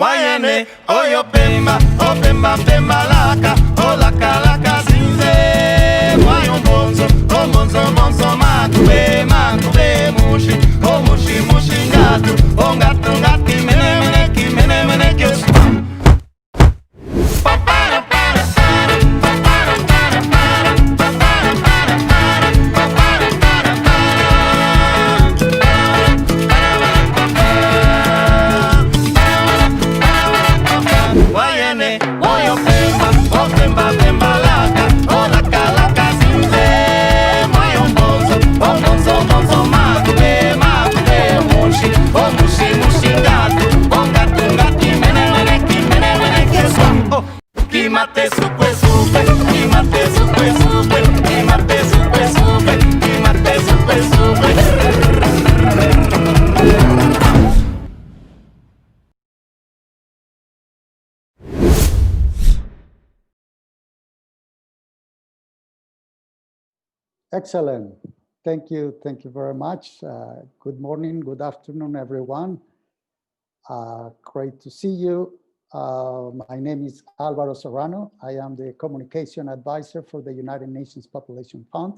Wayene, oyo pemba, o pemba pemba laka, o laka laka zinze. Wayo monzo, o monzo monzo makube, makube mushi, o mushi mushi ngatu, o ngatu ngati mene mene ki mene mene ki. Excellent. Thank you. Thank you very much. Good morning, good afternoon, everyone. Great to see you. My name is Alvaro Serrano. I am the Communication Advisor for the United Nations Population Fund.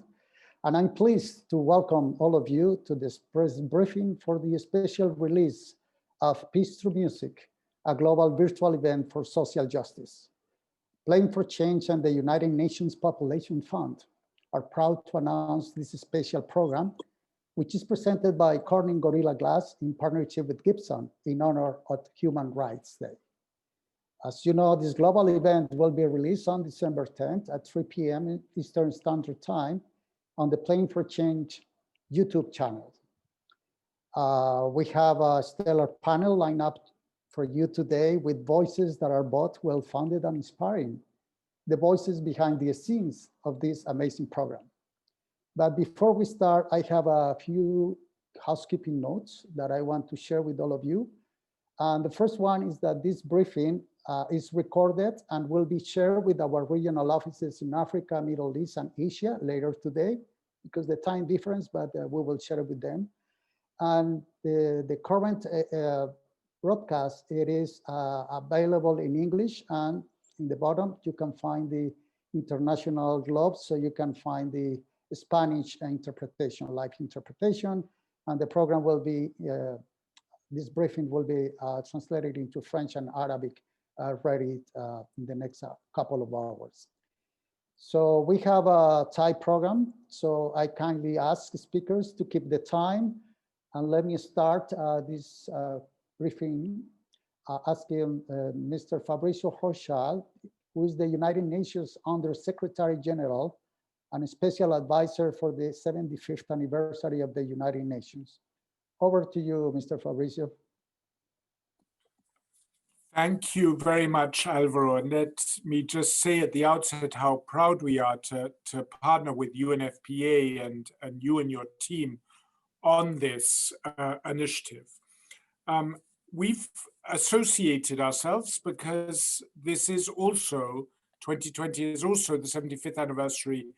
And I'm pleased to welcome all of you to this press briefing for the special release of Peace Through Music, a global virtual event for social justice. Playing for Change and the United Nations Population Fund are proud to announce this special program, which is presented by Corning Gorilla Glass in partnership with Gibson in honor of Human Rights Day. As you know, this global event will be released on December 10th at 3 p.m. Eastern Standard Time on the Playing for Change YouTube channel. We have a stellar panel lined up for you today with voices that are both well-founded and inspiring, the voices behind the scenes of this amazing program. But before we start, I have a few housekeeping notes that I want to share with all of you. And the first one is that this briefing is recorded and will be shared with our regional offices in Africa, Middle East, and Asia later today, because the time difference, but we will share it with them. And the current broadcast, it is available in English, and in the bottom, you can find the international globe, so you can find the Spanish interpretation, live interpretation, and the program will be, this briefing will be translated into French and Arabic ready in the next couple of hours. So we have a tight program, so I kindly ask speakers to keep the time, and let me start this briefing asking Mr. Fabrizio Hochschild, who is the United Nations Under Secretary General and Special Advisor for the 75th anniversary of the United Nations. Over to you, Mr. Fabrizio. Thank you very much, Alvaro. And let me just say at the outset how proud we are to partner with UNFPA and you and your team on this initiative. We've associated ourselves because this is also, 2020 is also the 75th anniversary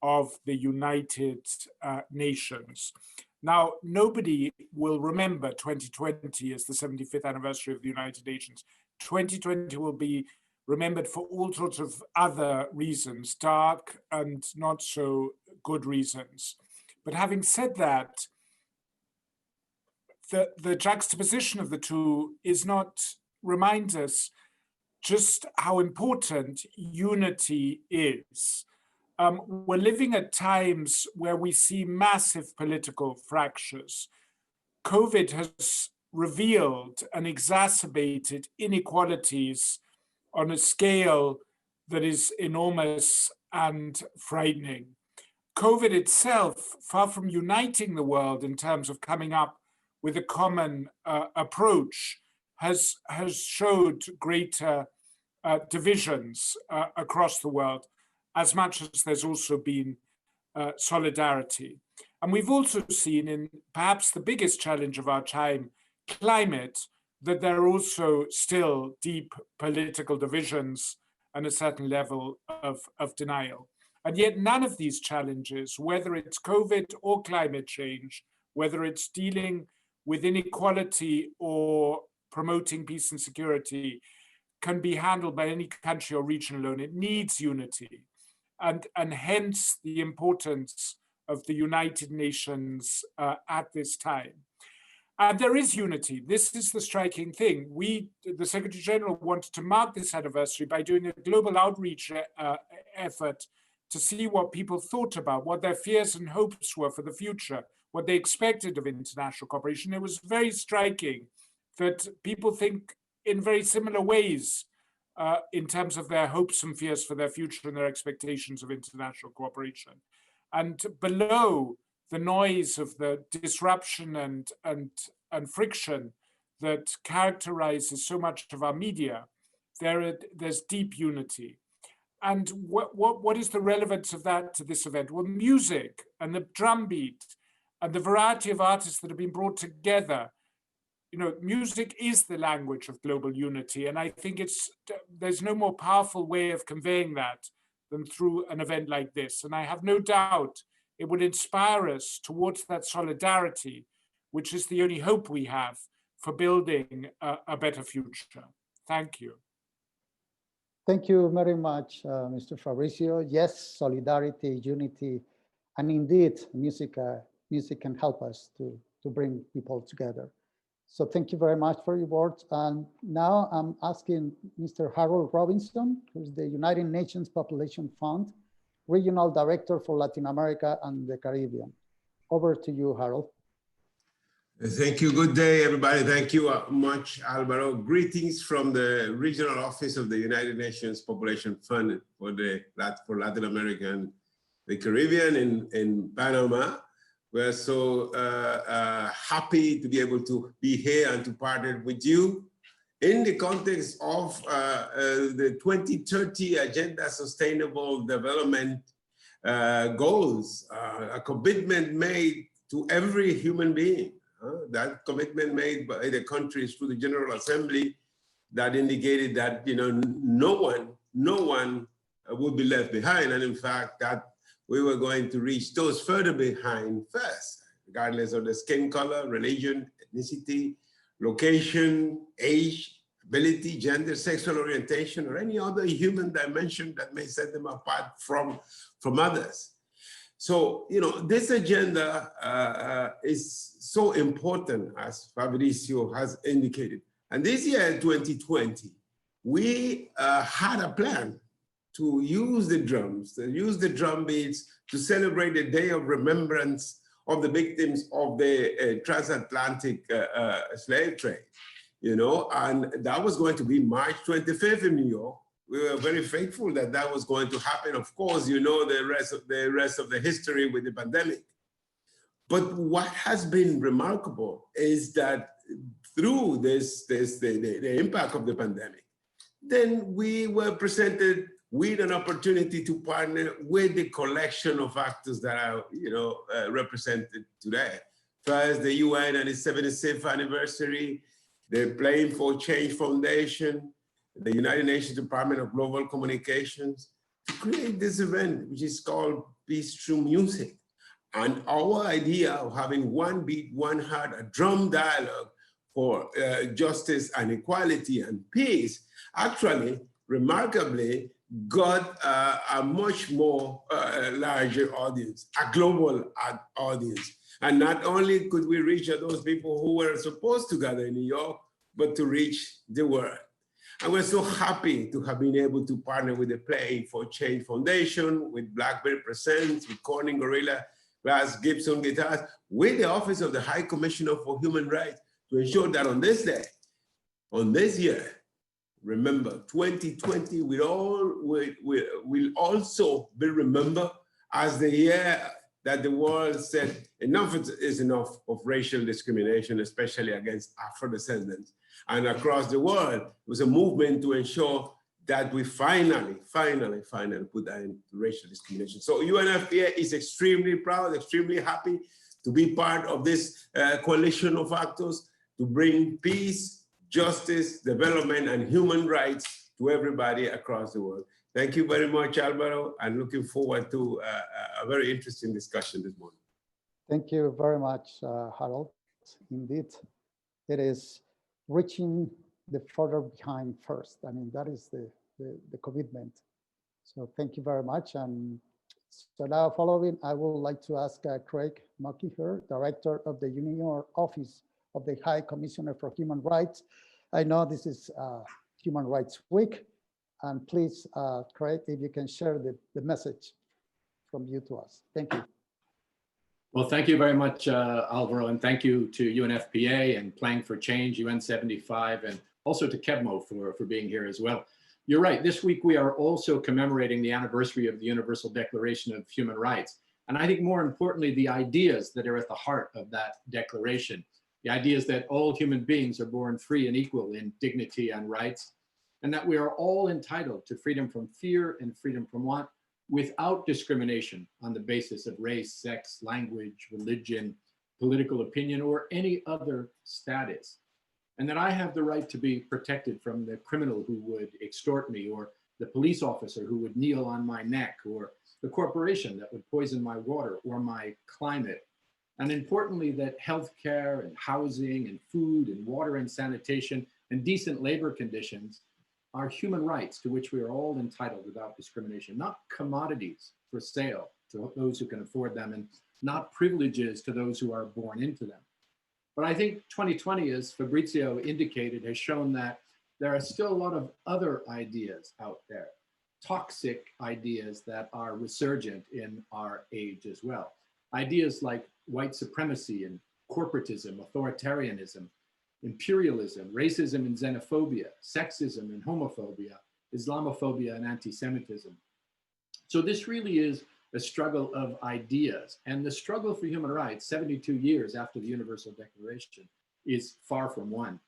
of the United Nations. Now, nobody will remember 2020 as the 75th anniversary of the United Nations. 2020 will be remembered for all sorts of other reasons, dark and not so good reasons. But having said that, the juxtaposition of the two reminds us just how important unity is. We're living at times where we see massive political fractures. COVID has revealed and exacerbated inequalities on a scale that is enormous and frightening. COVID itself, far from uniting the world in terms of coming up with a common approach, has showed greater divisions across the world, as much as there's also been solidarity. And we've also seen in perhaps the biggest challenge of our time, climate, that there are also still deep political divisions and a certain level of denial. And yet none of these challenges, whether it's COVID or climate change, whether it's dealing with inequality or promoting peace and security can be handled by any country or region alone. It needs unity. And hence the importance of the United Nations at this time. And there is unity. This is the striking thing. The Secretary General, wanted to mark this anniversary by doing a global outreach effort to see what people thought about, what their fears and hopes were for the future, what they expected of international cooperation. It was very striking that people think in very similar ways in terms of their hopes and fears for their future and their expectations of international cooperation. And below the noise of the disruption and friction that characterizes so much of our media, there's deep unity. And what is the relevance of that to this event? Well, music and the drum beat and the variety of artists that have been brought together. You know, music is the language of global unity. And I think there's no more powerful way of conveying that than through an event like this. And I have no doubt it would inspire us towards that solidarity, which is the only hope we have for building a better future. Thank you. Thank you very much, Mr. Fabrizio. Yes, solidarity, unity, and indeed, music can help us to bring people together. So thank you very much for your words. And now I'm asking Mr. Harold Robinson, who's the United Nations Population Fund Regional Director for Latin America and the Caribbean. Over to you, Harold. Thank you. Good day, everybody. Thank you much, Alvaro. Greetings from the Regional Office of the United Nations Population Fund for Latin America and the Caribbean in Panama. We're so happy to be able to be here and to partner with you in the context of the 2030 Agenda Sustainable Development Goals, a commitment made to every human being. That commitment made by the countries through the General Assembly that indicated that no one would be left behind, and in fact that we were going to reach those further behind first, regardless of the skin color, religion, ethnicity, location, age, ability, gender, sexual orientation, or any other human dimension that may set them apart from others. So, this agenda is so important, as Fabrizio has indicated. And this year, 2020, we had a plan to use the drums, to use the drum beats to celebrate the Day of Remembrance of the victims of the transatlantic slave trade, and that was going to be March 25th in New York. We were very faithful that that was going to happen. Of course, the rest of the history with the pandemic. But what has been remarkable is that through the impact of the pandemic, then we were presented with an opportunity to partner with the collection of actors that are, represented today. First, the UN and its 76th anniversary, the Playing for Change Foundation, the United Nations Department of Global Communications, to create this event, which is called Peace Through Music. And our idea of having one beat, one heart, a drum dialogue for justice and equality and peace, actually, remarkably, got a much more larger audience, a global audience. And not only could we reach those people who were supposed to gather in New York, but to reach the world. And we're so happy to have been able to partner with the Playing for Change Foundation, with Blackberry Presents, with Corning Gorilla Glass, Gibson Guitars, with the Office of the High Commissioner for Human Rights, to ensure that on this day, on this year, remember, 2020 will also be remembered as the year that the world said enough is enough of racial discrimination, especially against Afro-descendants. And across the world, it was a movement to ensure that we finally put that into racial discrimination. So UNFPA is extremely proud, extremely happy to be part of this coalition of actors to bring peace, justice, development, and human rights to everybody across the world. Thank you very much, Alvaro, and looking forward to a very interesting discussion this morning. Thank you very much, Harold. Indeed, it is reaching the further behind first. I mean, that is the commitment. So thank you very much. And so now following, I would like to ask Craig Mokhiber, Director of the Union Office of the High Commissioner for Human Rights. I know this is Human Rights Week, and please, Craig, if you can share the message from you to us. Thank you. Well, thank you very much, Alvaro, and thank you to UNFPA and Playing for Change, UN75, and also to Keb Mo for being here as well. You're right, this week we are also commemorating the anniversary of the Universal Declaration of Human Rights. And I think more importantly, the ideas that are at the heart of that declaration. The ideas that all human beings are born free and equal in dignity and rights, and that we are all entitled to freedom from fear and freedom from want, without discrimination on the basis of race, sex, language, religion, political opinion, or any other status. And that I have the right to be protected from the criminal who would extort me, or the police officer who would kneel on my neck, or the corporation that would poison my water or my climate. And importantly, that healthcare and housing and food and water and sanitation and decent labor conditions are human rights to which we are all entitled without discrimination, not commodities for sale to those who can afford them, and not privileges to those who are born into them. But I think 2020, as Fabrizio indicated, has shown that there are still a lot of other ideas out there, toxic ideas that are resurgent in our age as well. Ideas like white supremacy and corporatism, authoritarianism, imperialism, racism and xenophobia, sexism and homophobia, Islamophobia and anti-Semitism. So this really is a struggle of ideas, and the struggle for human rights 72 years after the Universal Declaration is far from won.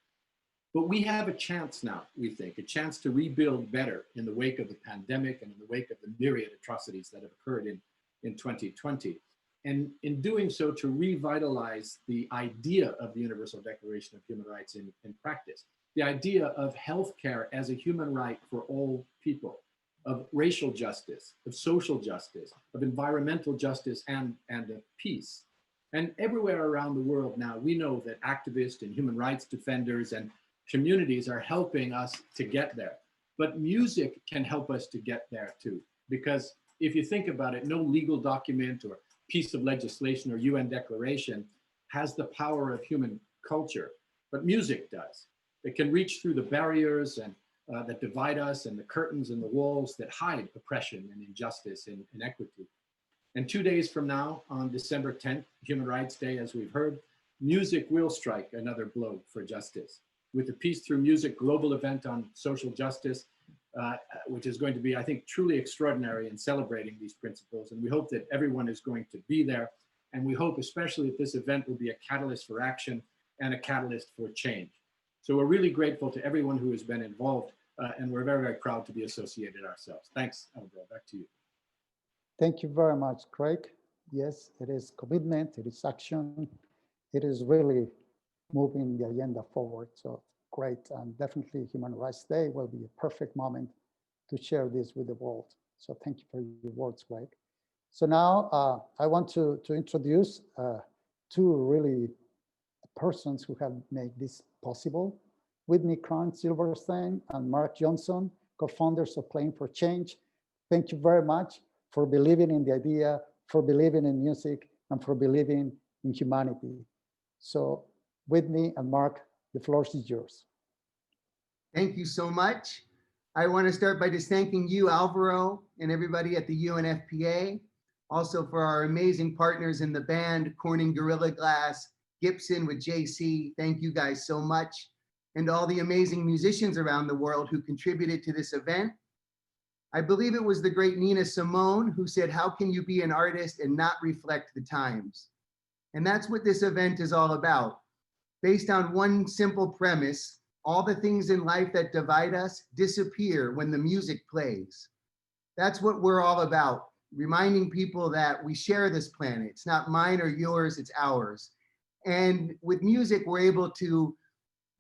But we have a chance now, we think, a chance to rebuild better in the wake of the pandemic and in the wake of the myriad atrocities that have occurred in 2020. And in doing so, to revitalize the idea of the Universal Declaration of Human Rights in practice, the idea of healthcare as a human right for all people, of racial justice, of social justice, of environmental justice, and of peace. And everywhere around the world now, we know that activists and human rights defenders and communities are helping us to get there. But music can help us to get there too, because if you think about it, no legal document or piece of legislation or UN declaration has the power of human culture, but music does. It can reach through the barriers and that divide us, and the curtains and the walls that hide oppression and injustice and inequity. And 2 days from now, on December 10th, Human Rights Day, as we've heard, music will strike another blow for justice. With the Peace Through Music global event on social justice, which is going to be, I think, truly extraordinary in celebrating these principles. And we hope that everyone is going to be there. And we hope especially that this event will be a catalyst for action and a catalyst for change. So we're really grateful to everyone who has been involved, and we're very, very proud to be associated ourselves. Thanks, Alvaro, back to you. Thank you very much, Craig. Yes, it is commitment, it is action, it is really moving the agenda forward. So great, and definitely Human Rights Day will be a perfect moment to share this with the world. So thank you for your words, Craig. So now I want to introduce two really persons who have made this possible. Whitney Silverstein and Mark Johnson, co-founders of Playing for Change. Thank you very much for believing in the idea, for believing in music, and for believing in humanity. So Whitney and Mark, the floor is yours. Thank you so much. I want to start by just thanking you, Alvaro, and everybody at the UNFPA. Also for our amazing partners in the band, Corning Gorilla Glass, Gibson with JC. Thank you guys so much. And all the amazing musicians around the world who contributed to this event. I believe it was the great Nina Simone who said, how can you be an artist and not reflect the times? And that's what this event is all about. Based on one simple premise, all the things in life that divide us disappear when the music plays. That's what we're all about, reminding people that we share this planet. It's not mine or yours, it's ours. And with music, we're able to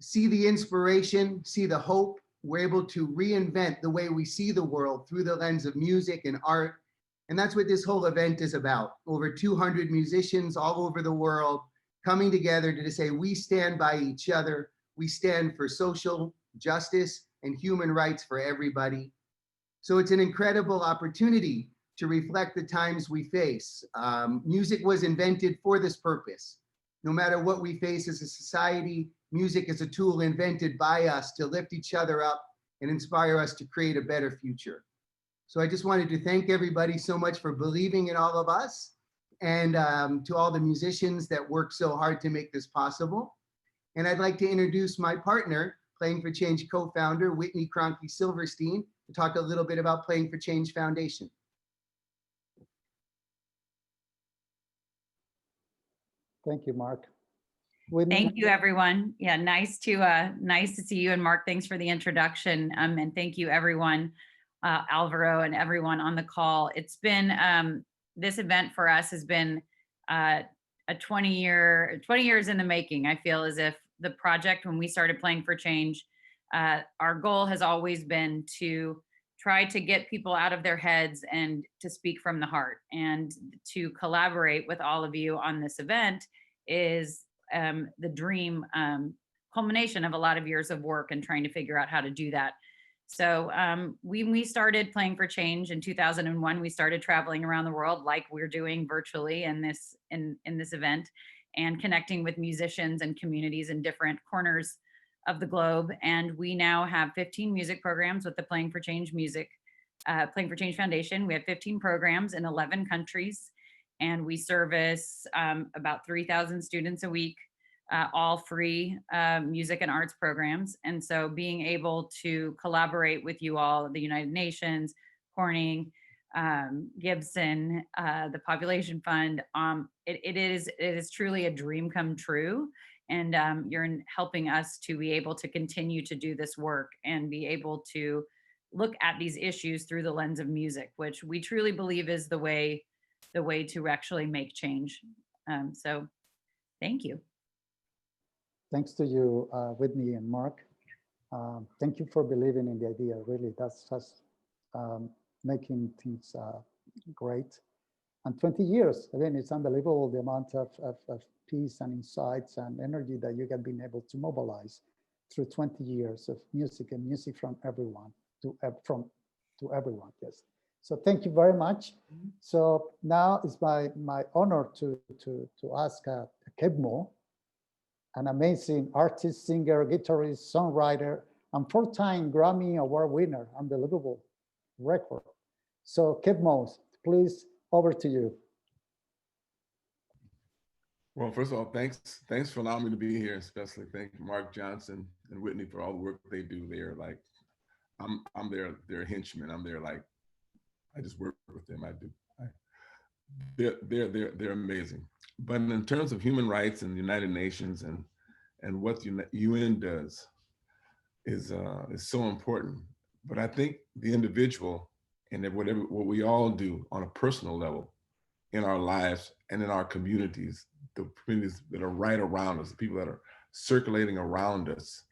see the inspiration, see the hope. We're able to reinvent the way we see the world through the lens of music and art. And that's what this whole event is about. Over 200 musicians all over the world coming together to say, we stand by each other. we stand for social justice and human rights for everybody. So it's an incredible opportunity to reflect the times we face. Music was invented for this purpose. No matter what we face as a society, music is a tool invented by us to lift each other up and inspire us to create a better future. So I just wanted to thank everybody so much for believing in all of us, and to all the musicians that worked so hard to make this possible. And I'd like to introduce my partner, Playing for Change co-founder, Whitney Kroenke Silverstein, to talk a little bit about Playing for Change Foundation. Thank you, Mark. Whitney? Thank you, everyone. Yeah, nice to see you. And Mark, thanks for the introduction. And thank you, everyone, Alvaro and everyone on the call. It's been, this event for us has been a 20 years in the making. I feel as if the project, when we started Playing for Change, our goal has always been to try to get people out of their heads and to speak from the heart, and to collaborate with all of you on this event is the dream culmination of a lot of years of work and trying to figure out how to do that. So we started Playing for Change in 2001. We started traveling around the world like we're doing virtually in this event, and connecting with musicians and communities in different corners of the globe. And we now have 15 music programs with the Playing for Change Playing for Change Foundation. We have 15 programs in 11 countries, and we service about 3,000 students a week, all free music and arts programs. And so being able to collaborate with you all, the United Nations, Corning, Gibson, the Population Fund, it is truly a dream come true. And you're helping us to be able to continue to do this work and be able to look at these issues through the lens of music, which we truly believe is the way to actually make change. So thank you. Thanks to you, Whitney and Mark. Thank you for believing in the idea. Really, that's just making things great. And 20 years, again, it's unbelievable the amount of peace and insights and energy that you have been able to mobilize through 20 years of music, and music from everyone to everyone. Yes. So thank you very much. So now it's my honor to ask Keb Mo, an amazing artist, singer, guitarist, songwriter, and 4-time Grammy Award winner. Unbelievable record. So Keb Mo, please, over to you. Well, first of all, thanks for allowing me to be here. Especially thank Mark Johnson and Whitney for all the work they do. They're like, I'm their henchman. I'm there like, I just work with them. They're amazing. But in terms of human rights and the United Nations and what the UN does is so important. But I think the individual and what we all do on a personal level in our lives and in our communities, the communities that are right around us, the people that are circulating around us.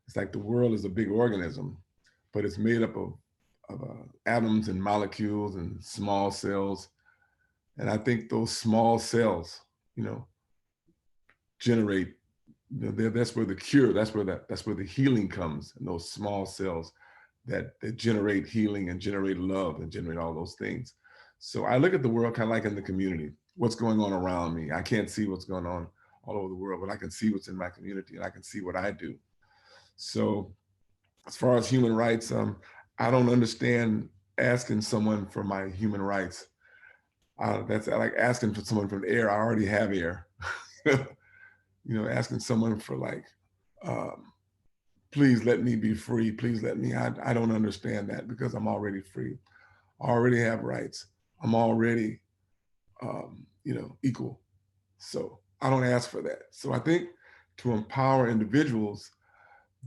It's like the world is a big organism, but it's made up of atoms and molecules and small cells. And I think those small cells, generate, that's where the cure, that's where the healing comes, in those small cells that generate healing and generate love and generate all those things. So I look at the world kind of like in the community, what's going on around me. I can't see what's going on all over the world, but I can see what's in my community and I can see what I do. So as far as human rights, I don't understand asking someone for my human rights. That's like asking for someone for air. I already have air. Asking someone for like, please let me be free. Please let me, I don't understand that because I'm already free. I already have rights. I'm already, equal. So I don't ask for that. So I think to empower individuals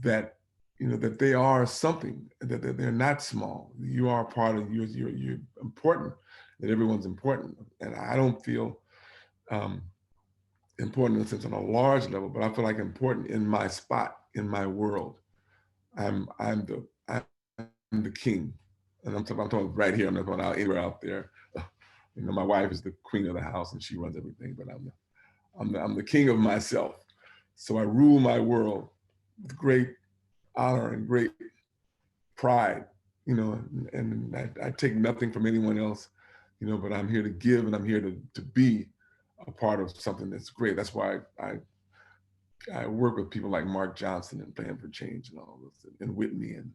that, that they are something, that they're not small. You are part of, you're important, that everyone's important. And I don't feel important in a sense on a large level, but I feel like important in my spot, in my world. I'm the king. And I'm talking right here, I'm not going out anywhere out there. My wife is the queen of the house and she runs everything, but I'm the king of myself. So I rule my world with great honor and great pride, you know, and I take nothing from anyone else, you know, but I'm here to give and I'm here to be a part of something that's great. That's why I work with people like Mark Johnson and Plan for Change and all this, and Whitney, and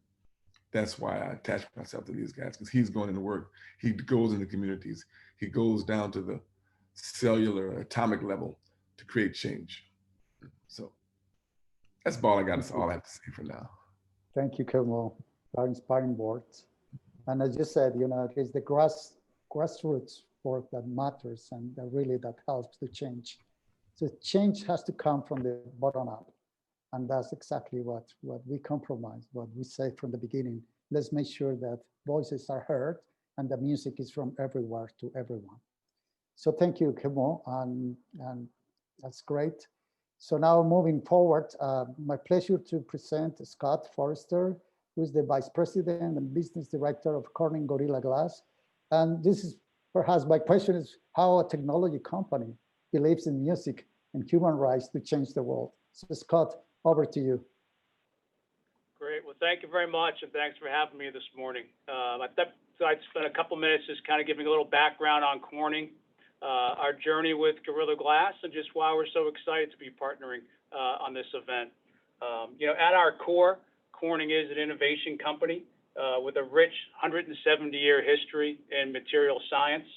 that's why I attach myself to these guys, because he's going into work. He goes into communities. He goes down to the cellular, atomic level to create change. So that's all I got. That's all I have to say for now. Thank you, Keb Mo. Very inspiring words. And as you said, you know, it is the grassroots work that matters and that helps to change. So change has to come from the bottom up. And that's exactly what we compromise, what we say from the beginning. Let's make sure that voices are heard and the music is from everywhere to everyone. So thank you, Keb Mo, and that's great. So now moving forward, my pleasure to present Scott Forrester, who is the Vice President and Business Director of Corning Gorilla Glass. And this is perhaps my question is how a technology company believes in music and human rights to change the world. So Scott, over to you. Great. Well, thank you very much, and thanks for having me this morning. I thought I'd spend a couple minutes just kind of giving a little background on Corning, our journey with Gorilla Glass, and just why we're so excited to be partnering on this event. You know, at our core, Corning is an innovation company with a rich 170-year history in material science.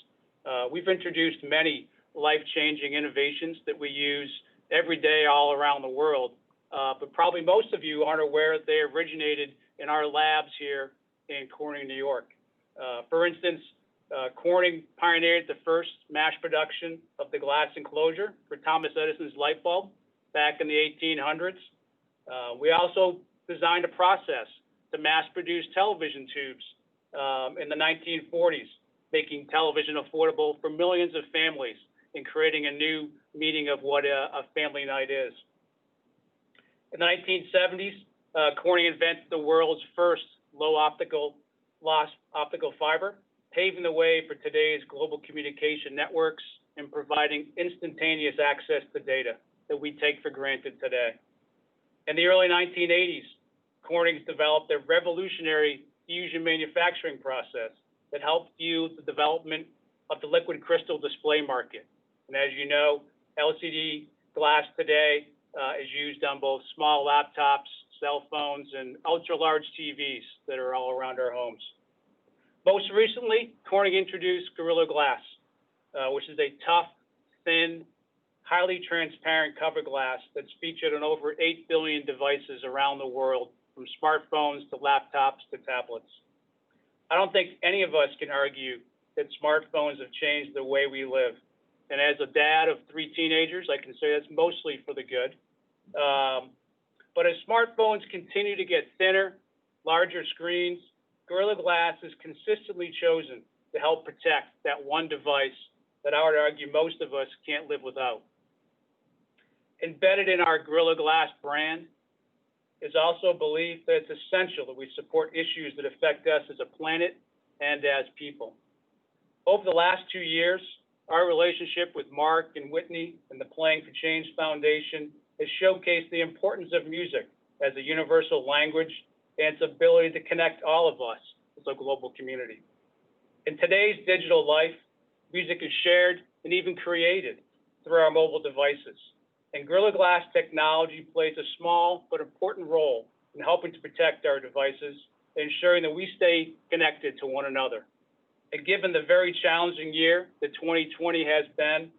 We've introduced many life-changing innovations that we use every day all around the world. But probably most of you aren't aware that they originated in our labs here in Corning, New York. For instance, Corning pioneered the first mass production of the glass enclosure for Thomas Edison's light bulb back in the 1800s. We also designed a process to mass produce television tubes in the 1940s, making television affordable for millions of families and creating a new meaning of what a family night is. In the 1970s, Corning invented the world's first low optical loss optical fiber, paving the way for today's global communication networks and providing instantaneous access to data that we take for granted today. In the early 1980s, Corning developed a revolutionary fusion manufacturing process that helped fuel the development of the liquid crystal display market. And as you know, LCD glass today is used on both small laptops, cell phones, and ultra-large TVs that are all around our homes. Most recently, Corning introduced Gorilla Glass, which is a tough, thin, highly transparent cover glass that's featured on over 8 billion devices around the world, from smartphones to laptops to tablets. I don't think any of us can argue that smartphones have changed the way we live. And as a dad of 3 teenagers, I can say that's mostly for the good. But as smartphones continue to get thinner, larger screens, Gorilla Glass is consistently chosen to help protect that one device that I would argue most of us can't live without. Embedded in our Gorilla Glass brand is also a belief that it's essential that we support issues that affect us as a planet and as people. Over the last 2 years, our relationship with Mark and Whitney and the Playing for Change Foundation has showcased the importance of music as a universal language and its ability to connect all of us as a global community. In today's digital life, music is shared and even created through our mobile devices. And Gorilla Glass technology plays a small but important role in helping to protect our devices and ensuring that we stay connected to one another. And given the very challenging year that 2020 has been,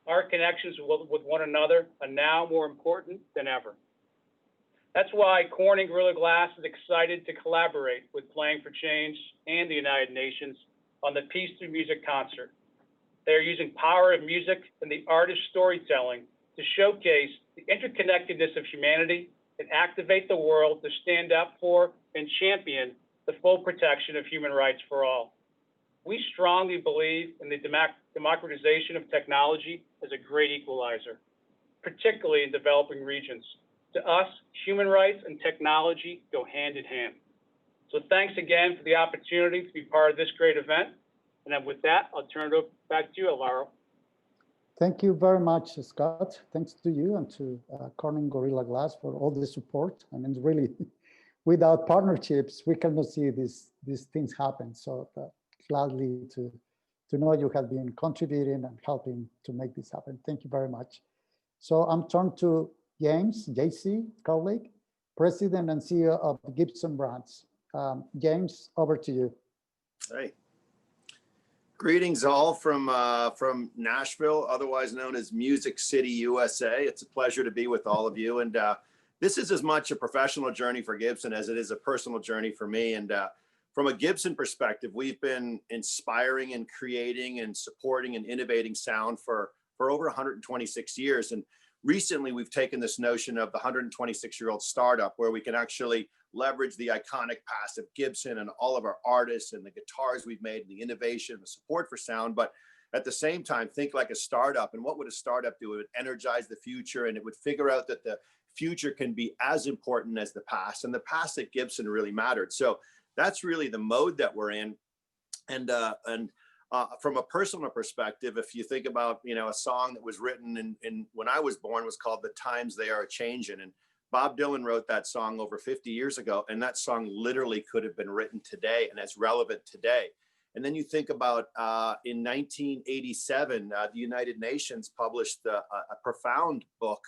our connections with one another are now more important than ever. That's why Corning Gorilla Glass is excited to collaborate with Playing for Change and the United Nations on the Peace Through Music concert. They are using power of music and the artist's storytelling to showcase the interconnectedness of humanity and activate the world to stand up for and champion the full protection of human rights for all. We strongly believe in the democratization of technology as a great equalizer, particularly in developing regions. To us, human rights and technology go hand in hand. So thanks again for the opportunity to be part of this great event. And then with that, I'll turn it back to you, Alvaro. Thank you very much, Scott. Thanks to you and to Corning Gorilla Glass for all the support. I mean, really, without partnerships, we cannot see these things happen. So gladly to know you have been contributing and helping to make this happen. Thank you very much. So I'm turned to James, JC Curleigh, President and CEO of Gibson Brands. James, over to you. Hey. Greetings all from Nashville, otherwise known as Music City, USA. It's a pleasure to be with all of you. And this is as much a professional journey for Gibson as it is a personal journey for me. And from a Gibson perspective, we've been inspiring and creating and supporting and innovating sound for over 126 years. And recently, we've taken this notion of the 126-year-old startup where we can actually leverage the iconic past of Gibson and all of our artists and the guitars we've made, and the innovation, the support for sound, but at the same time, think like a startup. And what would a startup do? It would energize the future, and it would figure out that the future can be as important as the past, and the past at Gibson really mattered. So that's really the mode that we're in. And from a personal perspective, if you think about, a song that was written in when I was born was called "The Times They Are A-Changin'," and Bob Dylan wrote that song over 50 years ago, and that song literally could have been written today and as relevant today. And then you think about in 1987, the United Nations published a profound book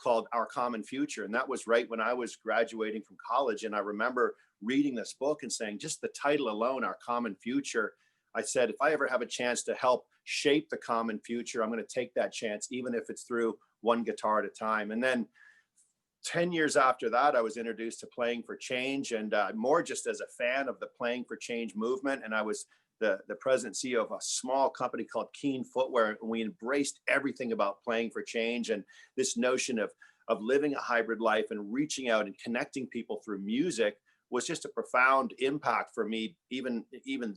called Our Common Future. And that was right when I was graduating from college. And I remember reading this book and saying, just the title alone, Our Common Future, I said, if I ever have a chance to help shape the common future, I'm going to take that chance, even if it's through one guitar at a time. And then 10 years after that, I was introduced to Playing for Change, and more just as a fan of the Playing for Change movement. And I was the president and CEO of a small company called Keen Footwear, and we embraced everything about playing for change and this notion of living a hybrid life and reaching out and connecting people through music was just a profound impact for me even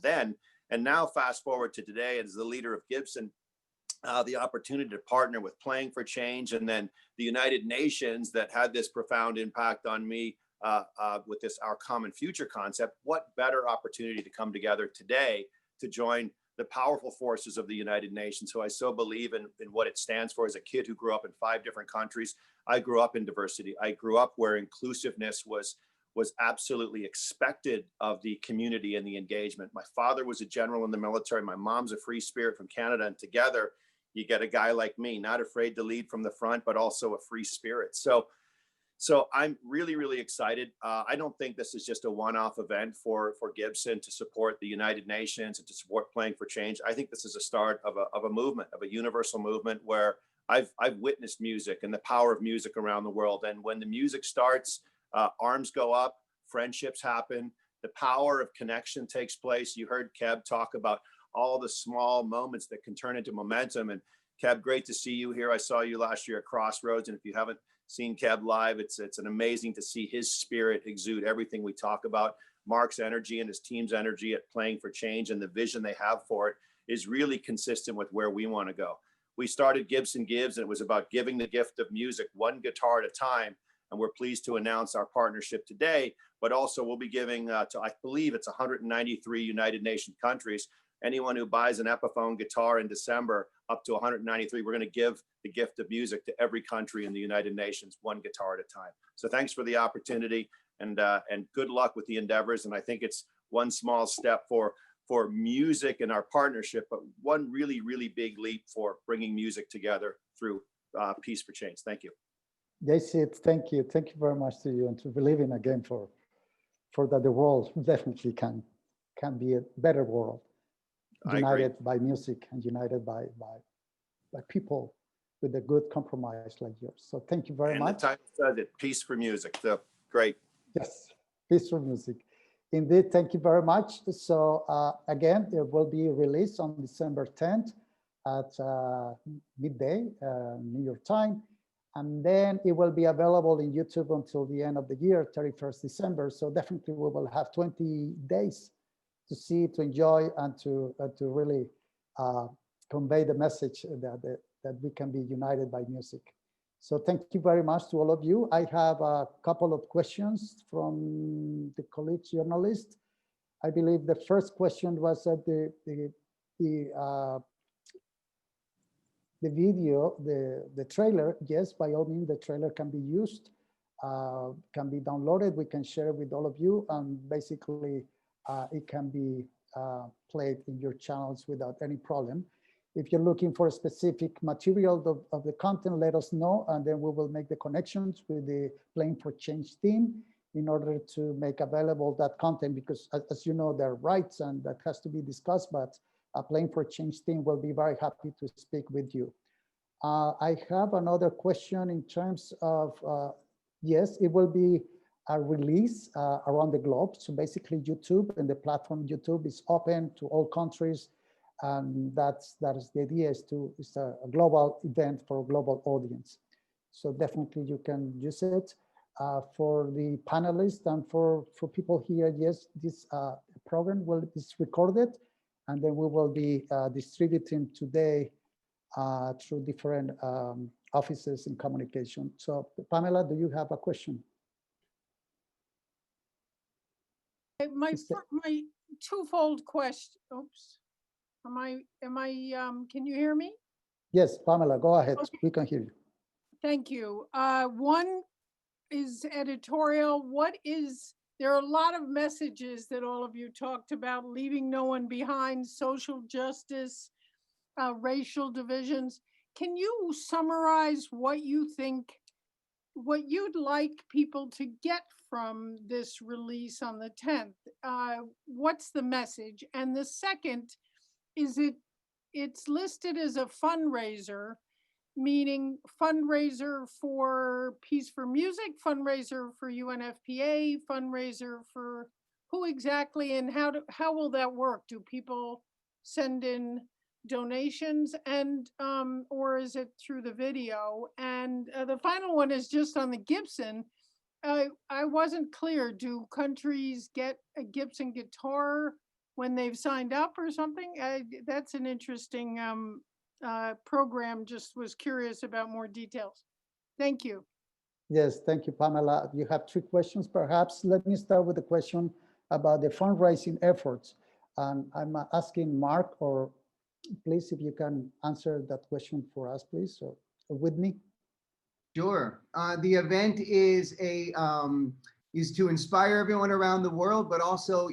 then. And now fast forward to today, as the leader of Gibson, the opportunity to partner with Playing for Change, and then the United Nations that had this profound impact on me with this Our Common Future concept. What better opportunity to come together today to join the powerful forces of the United Nations, who I so believe in what it stands for. As a kid who grew up in 5 different countries, I grew up in diversity. I grew up where inclusiveness was absolutely expected of the community and the engagement. My father was a general in the military. My mom's a free spirit from Canada, and together you get a guy like me, not afraid to lead from the front, but also a free spirit. So I'm really, really excited. I don't think this is just a one-off event for Gibson to support the United Nations and to support Playing for Change. I think this is a start of a movement, of a universal movement where I've witnessed music and the power of music around the world. And when the music starts, arms go up, friendships happen, the power of connection takes place. You heard Keb talk about all the small moments that can turn into momentum. And Keb, great to see you here. I saw you last year at Crossroads, and if you haven't seen Keb live, it's an amazing to see his spirit exude everything we talk about. Mark's energy and his team's energy at Playing for Change and the vision they have for it is really consistent with where we want to go. We started Gibson Gives, and it was about giving the gift of music one guitar at a time. And we're pleased to announce our partnership today, but also we'll be giving to, I believe it's 193 United Nations countries. Anyone who buys an Epiphone guitar in December, up to 193, we're going to give the gift of music to every country in the United Nations, one guitar at a time. So thanks for the opportunity, and good luck with the endeavors. And I think it's one small step for music and our partnership, but one really, really big leap for bringing music together through Peace for Change. Thank you. JC, thank you. Thank you very much to you, and to believing again for that the world definitely can be a better world, united by music and united by people with a good compromise like yours. So thank you very much. The title says it, Peace for Music. So great. Yes, Peace for Music. Indeed, thank you very much. So again, it will be released on December 10th at midday, New York time. And then it will be available in YouTube until the end of the year, 31st December. So definitely we will have 20 days to see, to enjoy, and to really convey the message that we can be united by music. So thank you very much to all of you. I have a couple of questions from the colleague journalist. I believe the first question was that the video, the trailer, yes, by all means, the trailer can be used, can be downloaded. We can share it with all of you, and basically it can be played in your channels without any problem. If you're looking for a specific material of the content, let us know, and then we will make the connections with the Playing for Change team in order to make available that content, because as you know, there are rights and that has to be discussed, but Playing for Change team will be very happy to speak with you. I have another question in terms of, yes, it will be a release around the globe. So basically YouTube and the platform YouTube is open to all countries. And that is the idea, is it's a global event for a global audience. So definitely you can use it. For the panelists and for people here, yes, this program is recorded, and then we will be distributing today through different offices in communication. So Pamela, do you have a question? My twofold question. Oops. Can you hear me? Yes, Pamela, go ahead. Okay. We can hear you. Thank you. One is editorial. There are a lot of messages that all of you talked about: leaving no one behind, social justice, racial divisions. Can you summarize what you think, what you'd like people to get from this release on the 10th? What's the message? And the second, it's listed as a fundraiser, meaning fundraiser for Peace for Music, fundraiser for UNFPA, fundraiser for who exactly, and how will that work? Do people send in donations, and or is it through the video? And the final one is just on the Gibson. I wasn't clear. Do countries get a Gibson guitar when they've signed up or something? That's an interesting program. Just was curious about more details. Thank you. Yes, thank you, Pamela. You have 3 questions, perhaps. Let me start with the question about the fundraising efforts. And I'm asking Mark, or please, if you can answer that question for us, please, or Whitney. Sure. The event is to inspire everyone around the world, but also,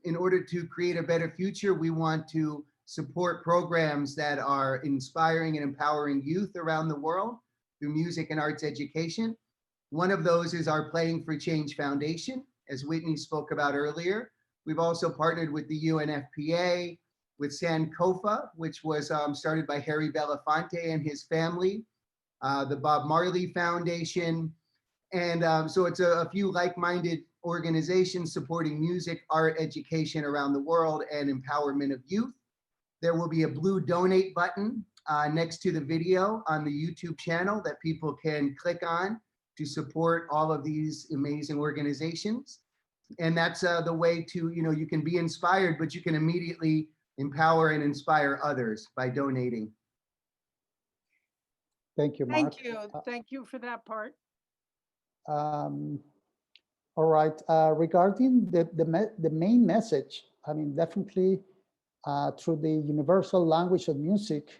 in order to create a better future, we want to support programs that are inspiring and empowering youth around the world through music and arts education. One of those is our Playing for Change Foundation, as Whitney spoke about earlier. We've also partnered with the UNFPA, with Sankofa, which was started by Harry Belafonte and his family, the Bob Marley Foundation. And so it's a few like-minded organizations supporting music, art, education around the world, and empowerment of youth. There will be a blue donate button next to the video on the YouTube channel that people can click on to support all of these amazing organizations. And that's the way to, you can be inspired, but you can immediately empower and inspire others by donating. Thank you, Mark. Thank you. Thank you for that part. All right. Regarding the main message, I mean, definitely through the universal language of music,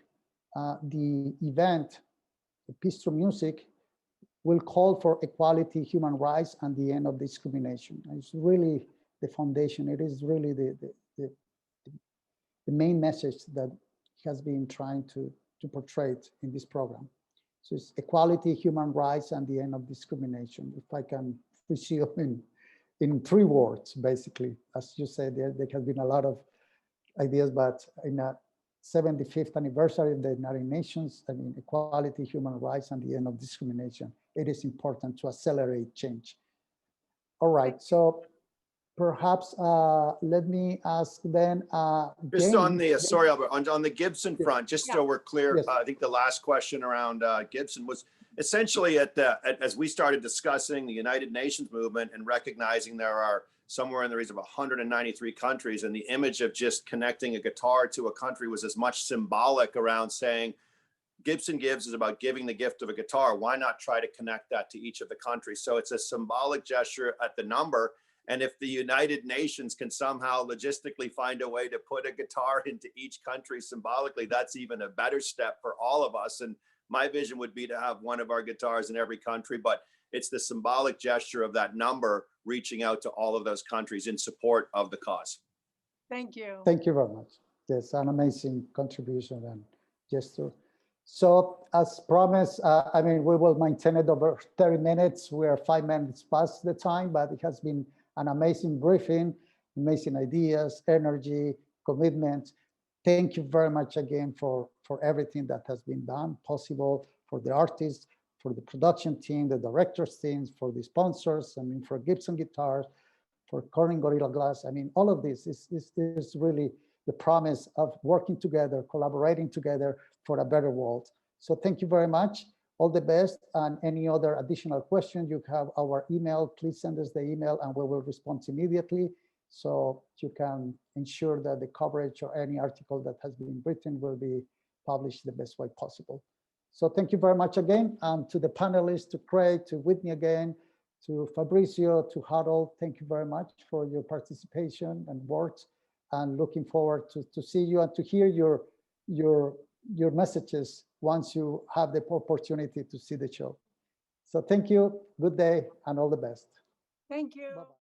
the event, the Peace Through Music, will call for equality, human rights, and the end of discrimination. It's really the foundation. It is really the main message that has been trying to portray in this program. So it's equality, human rights, and the end of discrimination. If I can resume in 3 words, basically, as you said, there has been a lot of ideas, but in a 75th anniversary of the United Nations, I mean, equality, human rights, and the end of discrimination, it is important to accelerate change. All right, so perhaps let me ask then. Just James, on the, sorry, Albert, on the Gibson front, just so we're clear, Yes. I think the last question around Gibson was essentially as we started discussing the United Nations movement and recognizing there are somewhere in the region of 193 countries, and the image of just connecting a guitar to a country was as much symbolic around saying Gibson Gives is about giving the gift of a guitar. Why not try to connect that to each of the countries? So it's a symbolic gesture at the number. And if the United Nations can somehow logistically find a way to put a guitar into each country symbolically, that's even a better step for all of us. And my vision would be to have one of our guitars in every country, but it's the symbolic gesture of that number reaching out to all of those countries in support of the cause. Thank you. Thank you very much. Yes, an amazing contribution and gesture. So as promised, I mean, we will maintain it over 30 minutes. We are 5 minutes past the time, but it has been an amazing briefing, amazing ideas, energy, commitment. Thank you very much again for everything that has been done possible, for the artists, for the production team, the directors teams, for the sponsors, I mean, for Gibson Guitars, for Corning Gorilla Glass. I mean, all of this is really the promise of working together, collaborating together for a better world. So thank you very much. All the best. And any other additional questions, you have our email. Please send us the email and we will respond immediately. So you can ensure that the coverage or any article that has been written will be published the best way possible. So thank you very much again. And to the panelists, to Craig, to Whitney again, to Fabrizio, to Harold, thank you very much for your participation and words. And looking forward to see you and to hear your messages once you have the opportunity to see the show. So thank you, good day, and all the best. Thank you. Bye-bye.